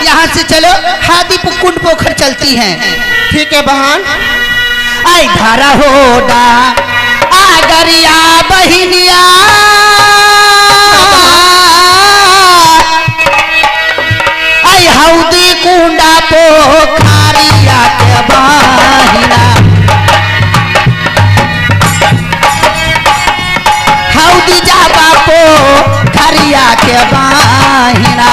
यहाँ से चलो हादी कुंड पोखर चलती हैं। ठीक है बहन। आई धारा होडा आगरिया बहिनिया आई हौदी कुंडा पोखरिया के बहिना हौदी जाबा पोखरिया के बहिना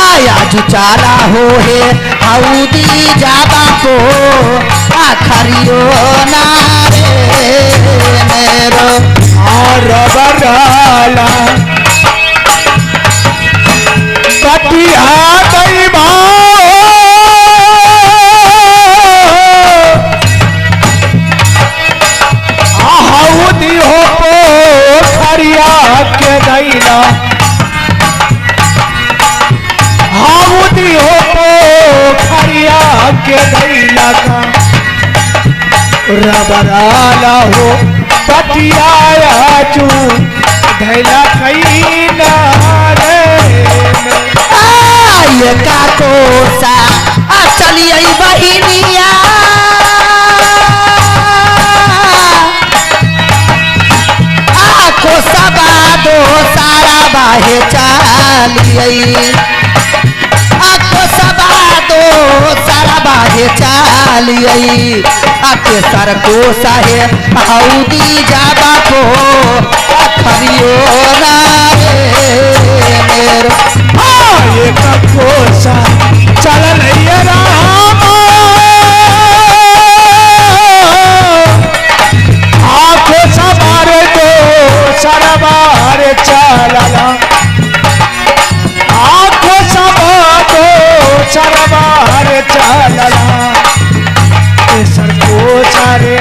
आया जुचाला हो है हौदी जाबा को आखरियो नारे मेरो और बराला कटिया दैबा आहूदी हो पोखरिया के दैला आहूदी हो पोखरिया के दैला का रबराला हो पटिया चू धैला कई नारे ये का कोसा चलिए बहिनिया कोसा बादो सारा बाहे चालिए कोसा बादो सारा बाहे चालिए आके सर कोसा है हौदी जाबा को खरियो नारे मेरो ये कोसा चल राम आखो सवारे दो सरबार चलला आखो सवारो सरबार चलला सर को सारे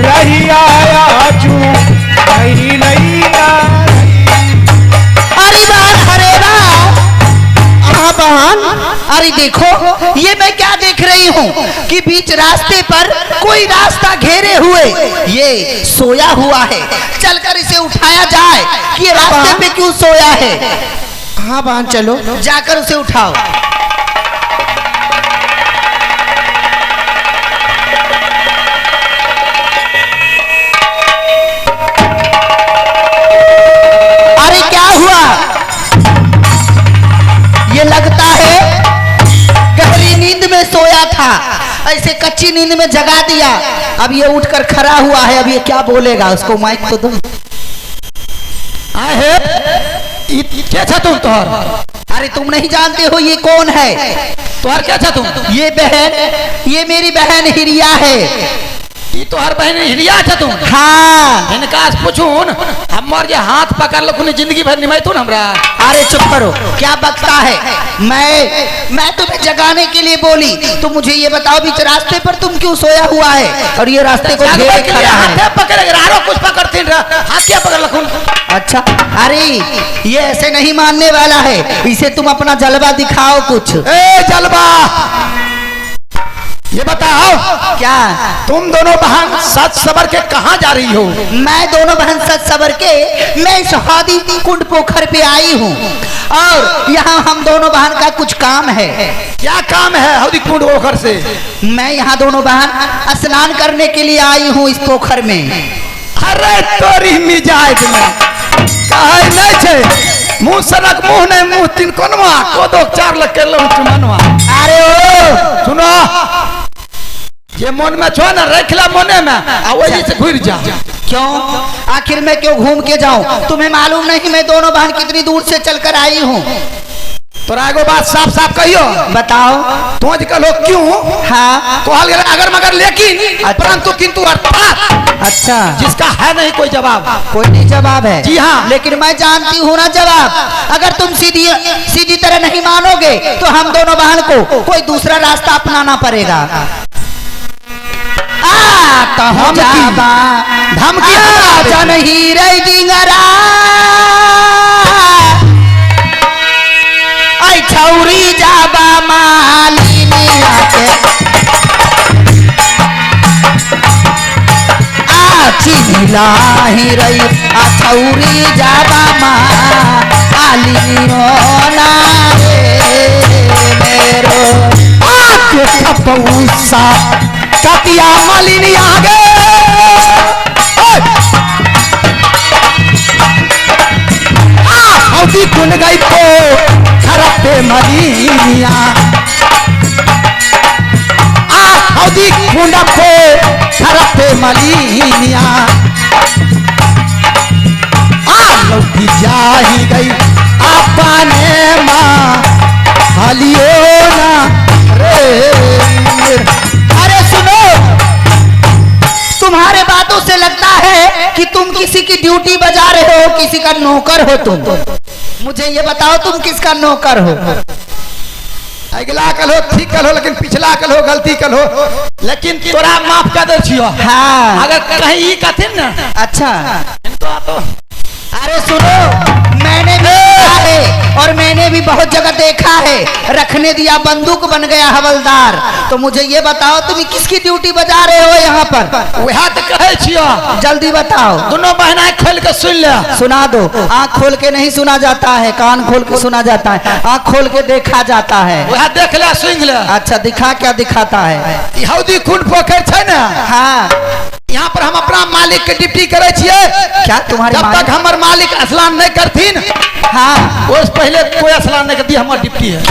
रही आया जू नहीं नहीं अरे देखो ये मैं क्या देख रही हूँ कि बीच रास्ते पर कोई रास्ता घेरे हुए ये सोया हुआ है। चलकर इसे उठाया जाए कि ये रास्ते पे क्यों सोया है। हाँ बहन चलो जाकर उसे उठाओ। अरे क्या हुआ? ये लगता है गहरी नींद में सोया था, ऐसे कच्ची नींद में जगा दिया। अब ये उठकर खड़ा हुआ है, अब ये क्या बोलेगा? उसको माइक तो दो। क्या था तुम तोहर? अरे तुम नहीं जानते हो ये कौन है? तोहर क्या था तुम? ये बहन, ये मेरी बहन हिरिया है। ये तोहर बहन हिरिया था तुम? हाँ। इनका पूछून हमार ये हाथ पकड़ लो जिंदगी भर निभाई तू हमरा। अरे चुप करो, क्या बकता है? मैं तुम्हें जगाने के लिए बोली। तुम मुझे ये बताओ बीच रास्ते पर तुम क्यों सोया हुआ है और ये रास्ते को घेरे खड़ा है? कुछ पकड़ते हाथ क्या पकड़ लखून? अच्छा, अरे ये ऐसे नहीं मानने वाला है, इसे तुम अपना जलवा दिखाओ कुछ। ए जलवा ये बताओ क्या तुम दोनों बहन सच सबर के कहाँ जा रही हो? मैं दोनों बहन सच सबर के मैं इस हादी कुंड पोखर पे आई हूँ और यहाँ हम दोनों बहन का कुछ काम है। क्या काम है हादी कुंड पोखर से? मैं यहाँ दोनों बहन स्नान करने के लिए आई हूँ इस पोखर में। अरे तोरी मिजाज में कहे नहीं छे मुंह सनक मुंह नहीं मुंह तीन कोनवा को दो चार लग के मनवा। अरे ओ सुनो ये मन में छो ना रखला मने में आ वही से घुर जा। क्यों? आखिर मैं क्यों घूम के जाऊं? तुम्हें मालूम नहीं मैं दोनों बहन कितनी दूर से चलकर आई हूँ? तोरा एगो बात साफ साफ कहियो। बताओ। तो आजकल क्यों? हाँ कहल गया अगर मगर लेकिन परंतु किंतु अर्थात। अच्छा, जिसका है नहीं कोई जवाब। कोई नहीं जवाब है? जी हाँ। लेकिन मैं जानती हूँ ना जवाब। अगर तुम सीधी तरह नहीं मानोगे तो हम दोनों बहन को कोई दूसरा रास्ता अपनाना पड़ेगा। धमकी नहीं रही डिंगरा छौरी जाबा मालिनिया के चिल्लाही रही छौरी जाबा मालिनिया रे सा कतिया मालिनी आगे हौदी कुन गई तो खरपे मलिनिया हौदी कुंड पे खरपे मलिनिया लौटी जाही गई अपने माँ हलियो ना रे। अरे सुनो, तुम्हारे बातों से लगता है कि तुम किसी की ड्यूटी बजा रहे हो, किसी का नौकर हो तुम। मुझे ये बताओ तुम किसका नौकर हो? अगला कल हो ठीक कल हो लेकिन पिछला कल हो गलती कल हो लेकिन तोरा माफ कर दे छियो। हाँ अगर कहीं ई कथिन ना अच्छा। तो अरे सुनो, मैंने भी देखा है और मैंने भी बहुत जगह देखा है, रखने दिया बंदूक बन गया हवलदार। तो मुझे ये बताओ तुम किसकी ड्यूटी बजा रहे हो यहाँ पर? वह तो कहे छियो, जल्दी बताओ। दोनों बहना खोल के सुन ले। सुना दो। आँख खोल के नहीं सुना जाता है, कान खोल के सुना जाता है, आँख खोल के देखा जाता है। वह देख ले सुन ले। अच्छा दिखा, क्या दिखाता है? हौदी कुंड पोखर है ना, हाँ यहाँ पर हम अपना मालिक के ड्यूटी करे छिए। क्या तुम्हारे जब तक हमारे मालिक स्नान नहीं करथिन हाँ उस पहले कोई स्नान नहीं करती, हमारी ड्यूटी है।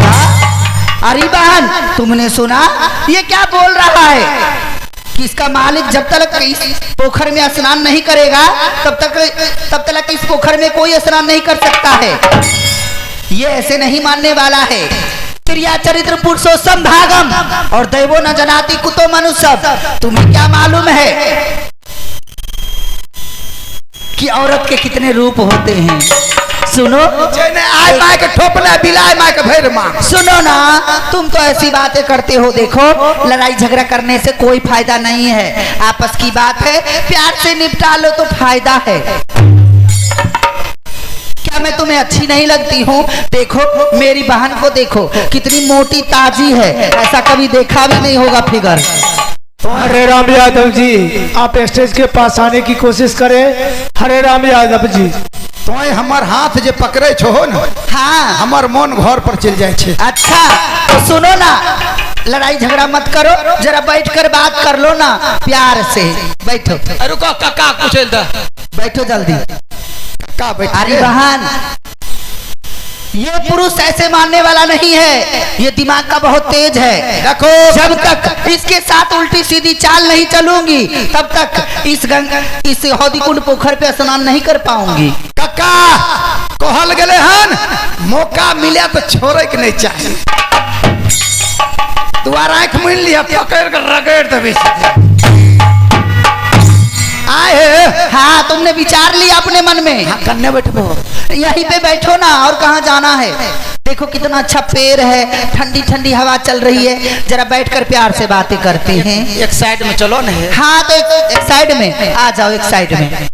अरे बहन तुमने सुना ये क्या बोल रहा है कि इसका मालिक जब तक इस पोखर में स्नान नहीं करेगा तब तक इस पोखर में कोई स्नान नहीं कर सकता है। ये ऐसे नहीं मानने वाला है। क्रिया चरित्र पुरुषोत्तम भागम और दैवो न जनाति कुतो मनुष्य। तुम्हें क्या मालूम है कि औरत के कितने रूप होते हैं? सुनो, आय माय के ठोपला बिलाय माय के भैर मां। सुनो ना, तुम तो ऐसी बातें करते हो। देखो लड़ाई झगड़ा करने से कोई फायदा नहीं है, आपस की बात है, प्यार से निपटा लो तो फायदा है। क्या मैं तुम्हें अच्छी नहीं लगती हूँ? देखो मेरी बहन को देखो, कितनी मोटी ताजी है, ऐसा कभी देखा भी नहीं होगा फिगर। हरे राम यादव जी, आप स्टेज के पास आने की कोशिश करें। हरे राम यादव जी, तो हमार हाथ जे पकड़े छो हो ना, हाँ हमार मन घर पर चल जाए छे। अच्छा तो सुनो ना, लड़ाई झगड़ा मत करो, जरा बैठ कर बात कर लो ना प्यार से। बैठो। रुको काका कुछ बैठो जल्दी। का बैठ? अरे बहन, ये पुरुष ऐसे मानने वाला नहीं है, ये दिमाग का बहुत तेज है। देखो जब तक इसके साथ उल्टी सीधी चाल नहीं चलूंगी तब तक इस हौदीकुंड पोखर पे स्नान नहीं कर पाऊंगी। काका कहल गले हन, मौका मिले तो छोड़े के नहीं चाहिए। तुम्हारा आंख मिल लिया पकड़ कर रगड़ दे। आए हाँ तुमने विचार लिया अपने मन में। हाँ, कन्ने बैठो, यहीं पे बैठो ना, और कहाँ जाना है? देखो कितना अच्छा पेड़ है, ठंडी ठंडी हवा चल रही है, जरा बैठकर प्यार से बातें करते हैं। एक साइड में चलो ना। हाँ तो एक साइड में आ जाओ, एक साइड में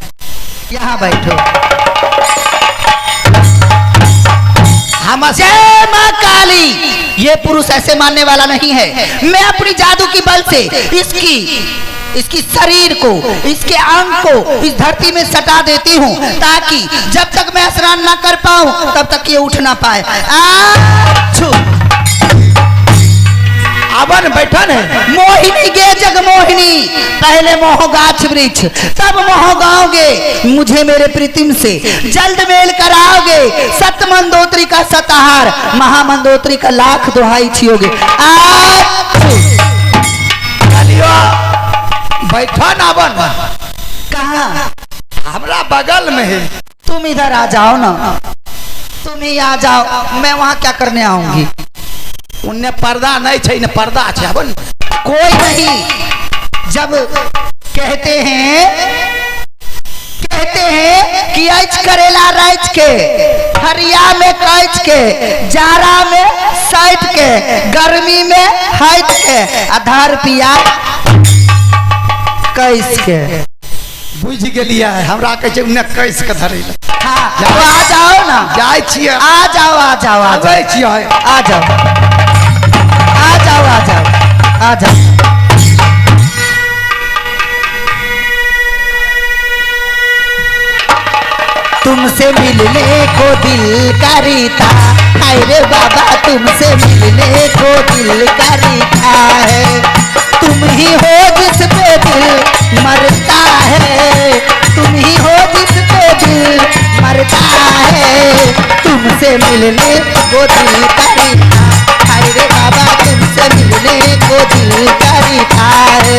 यहाँ बैठो। हम जय माँ काली। ये पुरुष ऐसे मानने वाला नहीं है। मैं अपनी जादू की बल से इसकी शरीर को, इसके अंग को इस धरती में सटा देती हूँ, ताकि जब तक मैं स्नान ना कर पाऊं तब तक ये उठ ना पाए। अवन बैठन है। मोहिनी गे जग मोहिनी, पहले मोह गाछ वृक्ष तब मोह गाओगे, मुझे मेरे प्रीतिम से जल्द मेल कराओगे। सत मंदोत्री का सतहार, महामंदोत्री का लाख दुहाई छियोगे। बैठा ना बन। कहाँ? हमरा बगल में है। तुम इधर आ जाओ ना, तुम ही आ जाओ, मैं वहाँ क्या करने आऊंगी? उन्हें पर्दा नहीं छे, न पर्दा छे। अपन कोई नहीं। जब कहते हैं कि ऐच करेला राइच के, हरिया में कैच के, जाड़ा में सैट के, गर्मी में हैट के, आधार पिया कैस के। बुझ गेलिया हमरा कहे उन्हें कैस के धरे। हाँ तो आ जाओ ना, जाए छिए। आ जाओ आ जाओ आ आवे जाओ छिए। आ जाओ आ जाओ आ जाओ आ जाओ। तुमसे मिलने को दिल करता है रे बाबा, तुमसे मिलने को दिल करता है। मरता है, तुम ही हो जिस पे दिल मरता है, तुमसे मिलने को दिल करता, हाय रे बाबा तुमसे मिलने को दिल करता है।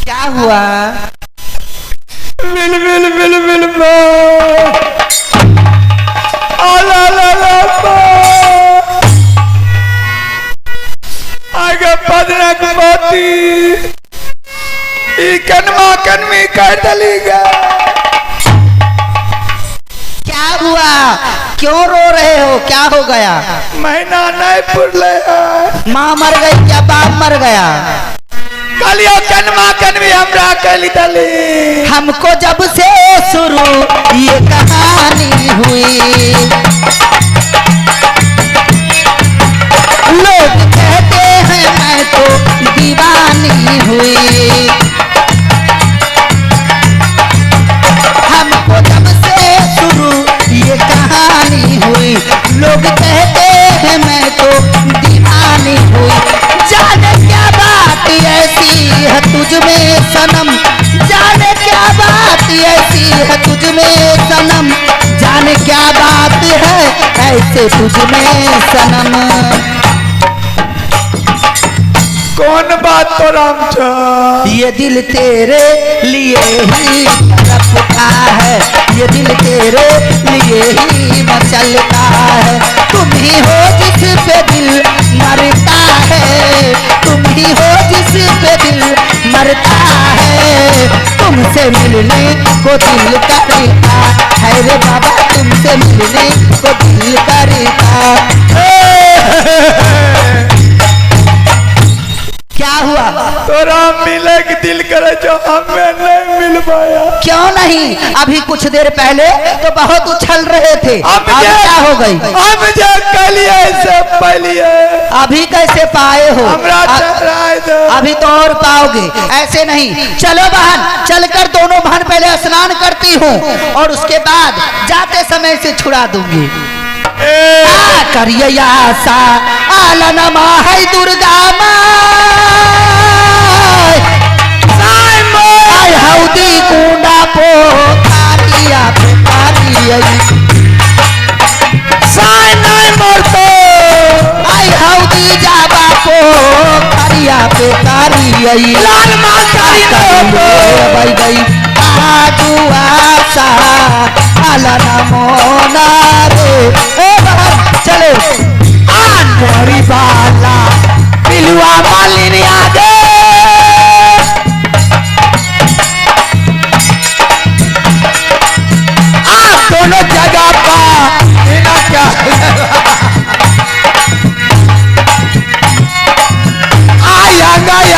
क्या हुआ? मिल मिल मिल मिल बो आला ला ला बो आगे पदनक मोती ई कनमा कनमी कर दली गा। क्या हुआ? क्यों रो रहे हो? क्या हो गया? महीना नहीं पुरले माँ मर गई क्या बाप मर गया? कलियो कनमा कनमी हमरा कली दली। हमको जब से शुरू ये कहानी हुई, लोग कहते हैं मैं तो दीवानी हुई। हमको जब से शुरू ये कहानी हुई, लोग कहते हैं मैं तो दीवानी हुई। जाने क्या बात ऐसी है तुझ में सनम, जाने क्या बात ऐसी है तुझ में सनम, जाने क्या बात है ऐसे तुझ में सनम। कौन बात तो रामचा? ये दिल तेरे लिए ही तड़पता है, ये दिल तेरे लिए ही मचलता है, तुम ही हो जिस पे दिल मरता है, तुम ही हो जिस पे दिल मरता है, तुमसे मिलने को दिल करता है रे बाबा, तुमसे मिलने को दिल करता। क्या हुआ? तोरा मिले की दिल करे जो हमें नहीं मिल पाया। क्यों नहीं? अभी कुछ देर पहले तो बहुत उछल रहे थे, अब क्या हो गई? अब जो कलिए से पलिए अभी कैसे पाए हो? हमरा चढ़ाए दो। अभी तो और पाओगे, ऐसे नहीं। चलो बहन, चलकर दोनों बहन पहले स्नान करती हूँ और उसके बाद जाते समय से छुड़ा दूंगी। करिए आशा आला नमा है दुर्गा माय हौदी कुंडा पो काटिया पे काटियई साय नहीं मरतो आई हौदी जाबा पो कारिया पे कारियई लाल मातारी नो भाई भाई आजू आशा आला नमो नारे। ओ बहन चलो आंधरी बाला पिलुआ मालिनी आगे दोनों जगह पा क्या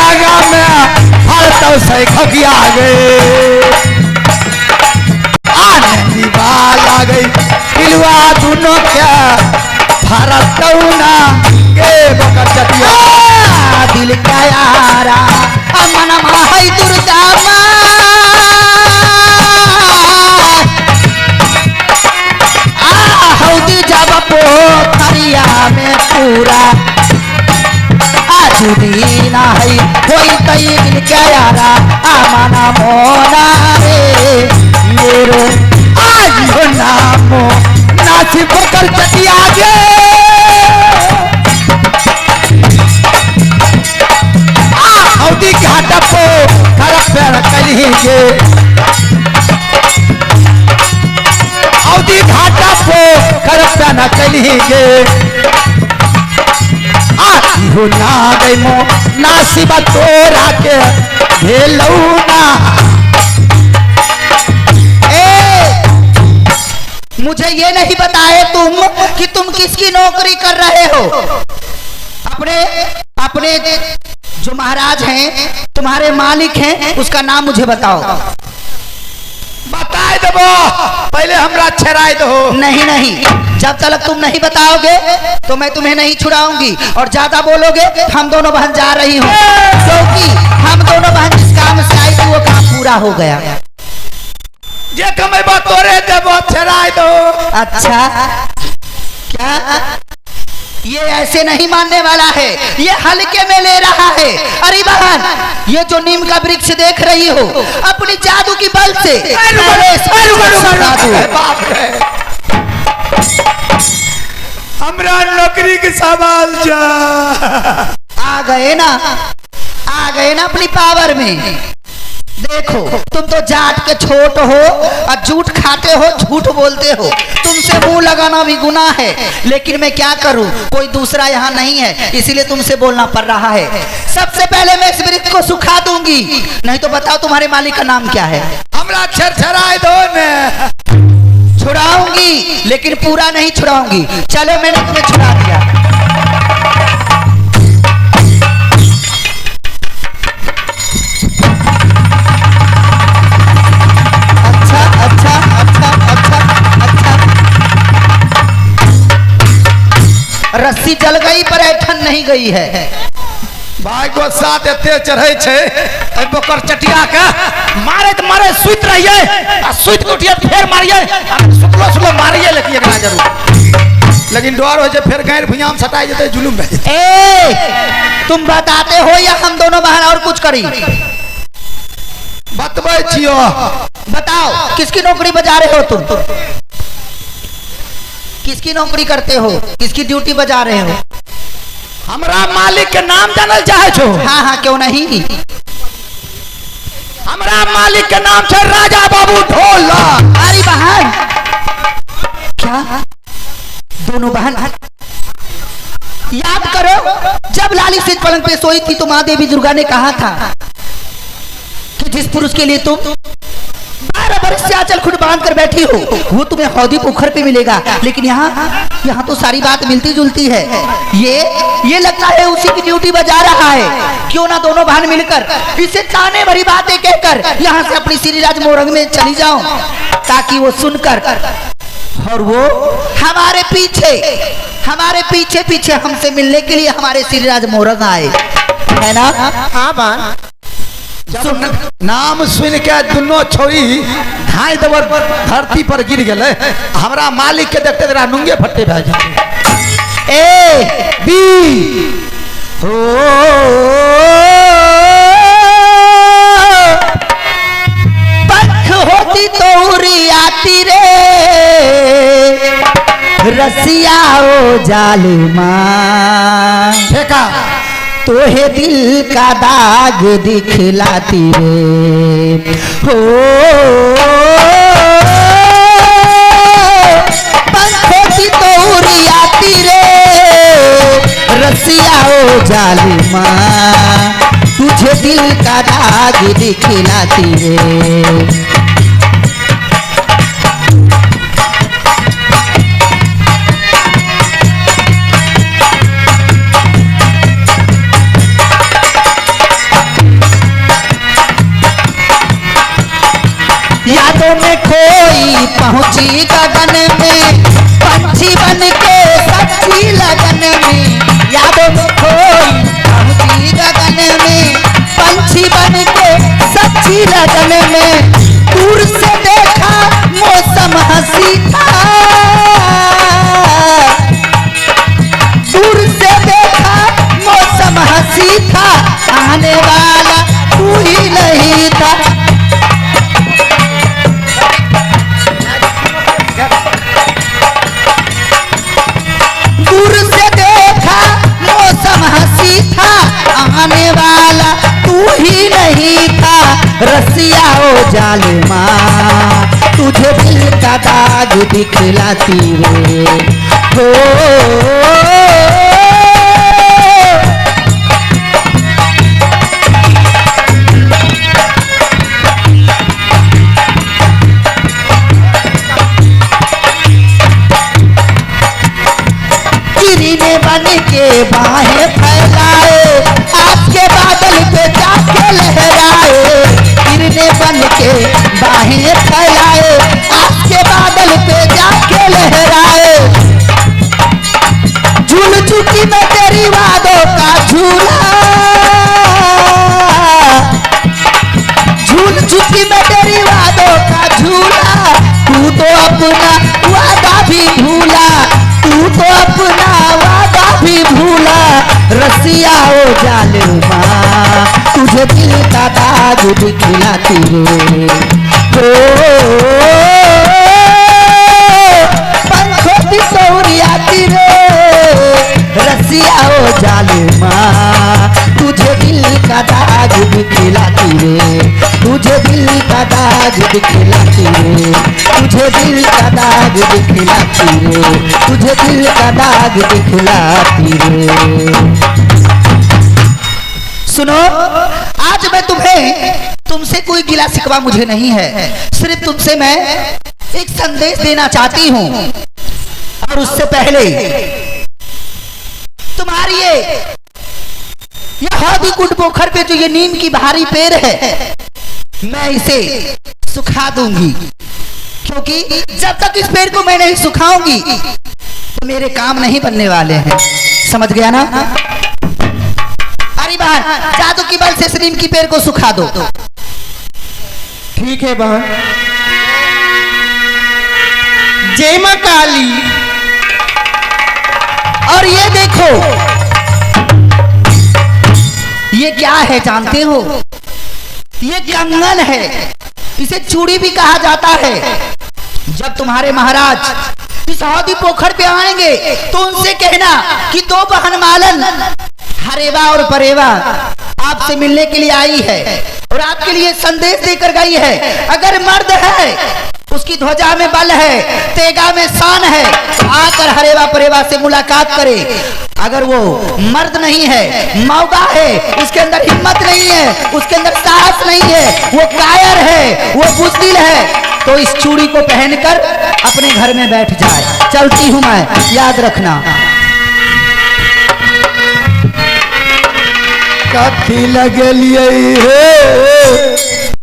आगा में हर तो से खगिया गए आनंदी बाल आ गई पिलुआ दोनों क्या भारत ना गे बकर चटिया दिल का यारा अमन माई दुर्गा हौदी जब पोखरिया में पूरा आजुदीना है कोई कई दिल क्या यारा आमाना मोना रे मेरो आज हो नामो नाची बकर चटिया गे हौदी घाटा पो खरब पैर कली गे हौदी घाटा पो खरब पैर कली गे हो ना गई मो नासिबा तोरा के भेलौना। मुझे ये नहीं बताए तुम कि तुम किसकी नौकरी कर रहे हो। अपने अपने जो महाराज हैं तुम्हारे मालिक हैं उसका नाम मुझे बताओ। बताए देबो पहले हमरा छराए दो। नहीं नहीं, जब तक तुम नहीं बताओगे तो मैं तुम्हें नहीं छुड़ाऊंगी और ज्यादा बोलोगे तो हम दोनों बहन जा रही हूँ क्योंकि हम दोनों बहन जिस काम से आई थी वो काम पूरा हो गया। जे कमेबा तोरे देबो छराए दो। अच्छा क्या ये ऐसे नहीं मानने वाला है, ये हल्के में ले रहा है। अरे बहन, ये जो नीम का वृक्ष देख रही हो, अपनी जादू की बल से हमरा नौकरी के सवाल जा आ गए ना अपनी पावर में। देखो, तुम तो जाट के छोट हो और झूठ खाते हो, झूठ बोलते हो, तुमसे मुंह लगाना भी गुनाह है। लेकिन मैं क्या करूं, कोई दूसरा यहाँ नहीं है, इसीलिए तुमसे बोलना पड़ रहा है। सबसे पहले मैं इस वृक्ष को सुखा दूंगी, नहीं तो बताओ तुम्हारे मालिक का नाम क्या है। हमरा छरछराए दो ने छुड़ाऊंगी, लेकिन पूरा नहीं छुड़ाऊंगी। चलो, मैंने तुम्हें छुड़ा दिया। रस्सी जल गई पर ऐठन नहीं गई है। भाई को साथ एते चढ़े छे, ए बकर चटिया के मारे तो मारे, सुत रहिए आ सुत के उठिए फिर मारिए, सुतलो मारिए, लेकिन एकरा जरूर। लेकिन डर हो जाए फिर गैर भुजाम सटाई जते जुलुम में। ए, तुम बताते हो या हम दोनों बहन और कुछ करी? बतबै छियो। बताओ, किसकी नौकरी बजा रहे हो तुम? किसकी नौकरी करते हो, किसकी ड्यूटी बजा रहे हो? हमरा मालिक के नाम जानल चाहे छो? हाँ हाँ, क्यों नहीं। हमरा मालिक के नाम छे राजा बाबू ढोला। अरे बहन, क्या दोनों बहन? याद करो, जब लाली सिंह पलंग पे सोई थी तो माँ देवी दुर्गा ने कहा था कि जिस पुरुष के लिए तुम 12 वर्ष से आंचल खुद बांध कर बैठी हो, वो तुम्हें हौदी पोखर पे मिलेगा। लेकिन यहाँ तो सारी बात मिलती जुलती है। ये लगता है उसी की ड्यूटी बजा रहा है। क्यों ना दोनों बहन मिलकर इसे ताने भरी बातें कहकर यहाँ से अपनी श्रीराज मोरंग में चली जाओ, ताकि वो सुनकर और वो हमारे पीछे पीछे हमसे मिलने के लिए हमारे श्रीराज मोरंग आए, है ना? हाँ बहन। नाम सुन के दोनों छोरी धाई दबर धरती पर गिर गए। हमरा मालिक के देखते तेरा नुंगे फट्टे भे जाते। ए बी हो पंख होती तो उड़ी आती रे, रसिया ओ जालिमा ठेका तोहे दिल का दाग दिखलाती रे। हो पंखों की तोरी आती रे, रसिया ओ जालिमा तुझे दिल का दाग दिखलाती रे। यादों में खोई पहुंची गगन में, पंछी बन के सच्ची लगन में। यादों में खोई पहुंची गगन में, पंछी बन के सच्ची लगन में। दूर से देखा मौसम हंसी था, दूर से देखा मौसम हंसी था, आने वाला तू ही नहीं था। दूर से देखा मौसम हंसी था, आने वाला तू ही नहीं था। रसिया ओ जालिमा तुझे दिल का दाग दिखलाती रे। हो गिरने बन के बाहें फैलाए, आज के बादल पे जाके लहराए। गिरने बन के बाहें फैलाए, आज के बादल पे जाके लहराए। झूल चुकी मैं तेरी वादों का झूला, झूल चुकी मैं तेरी वादों का झूला। तू तो अपना वादा भी भूला, तू तो अपना वादा रसिया हो जालिमा तुझे दिल का दाग दिखलाती रे पंखों की तोरियाती रे रसिया हो जालिमा तुझे दिल का दाग दिखलाती रे तुझे दिल का दाग दिखलाती रे तुझे दिल का दाग दिखलाती रे तुझे दिल का दाग दिखलाती रे। सुनो, आज मैं तुमसे कोई गिला शिकवा मुझे नहीं है, सिर्फ तुमसे मैं एक संदेश देना चाहती हूँ। और उससे पहले तुम्हारी ये हादी कुंड पोखर पे जो ये नीम की भारी पेड़ है, मैं इसे सुखा दूंगी, क्योंकि जब तक इस पेड़ को मैं नहीं सुखाऊंगी तो मेरे काम नहीं बनने वाले हैं। समझ गया ना? अरे बहन, जादू की बल से इस नीम की पेड़ को सुखा दो। ठीक है बहन। जय मां काली। और ये देखो, ये क्या है जानते हो? ये कंगन है, इसे चूड़ी भी कहा जाता है। जब तुम्हारे महाराज इस हादी पोखर पे आएंगे तो उनसे कहना कि दो बहन मालन हरेवा और परेवा आपसे मिलने के लिए आई है और आपके लिए संदेश देकर गई है। अगर मर्द है, उसकी ध्वजा में बल है, तेगा में शान है, तो आकर हरेवा परेवा से मुलाकात करे। अगर वो मर्द नहीं है, मौगा है, उसके अंदर हिम्मत नहीं है, उसके अंदर साहस नहीं है, वो कायर है, वो बुज़दिल है, तो इस चूड़ी को पहनकर अपने घर में बैठ जाए। चलती हूं मैं, याद रखना। कथी लगलिए हे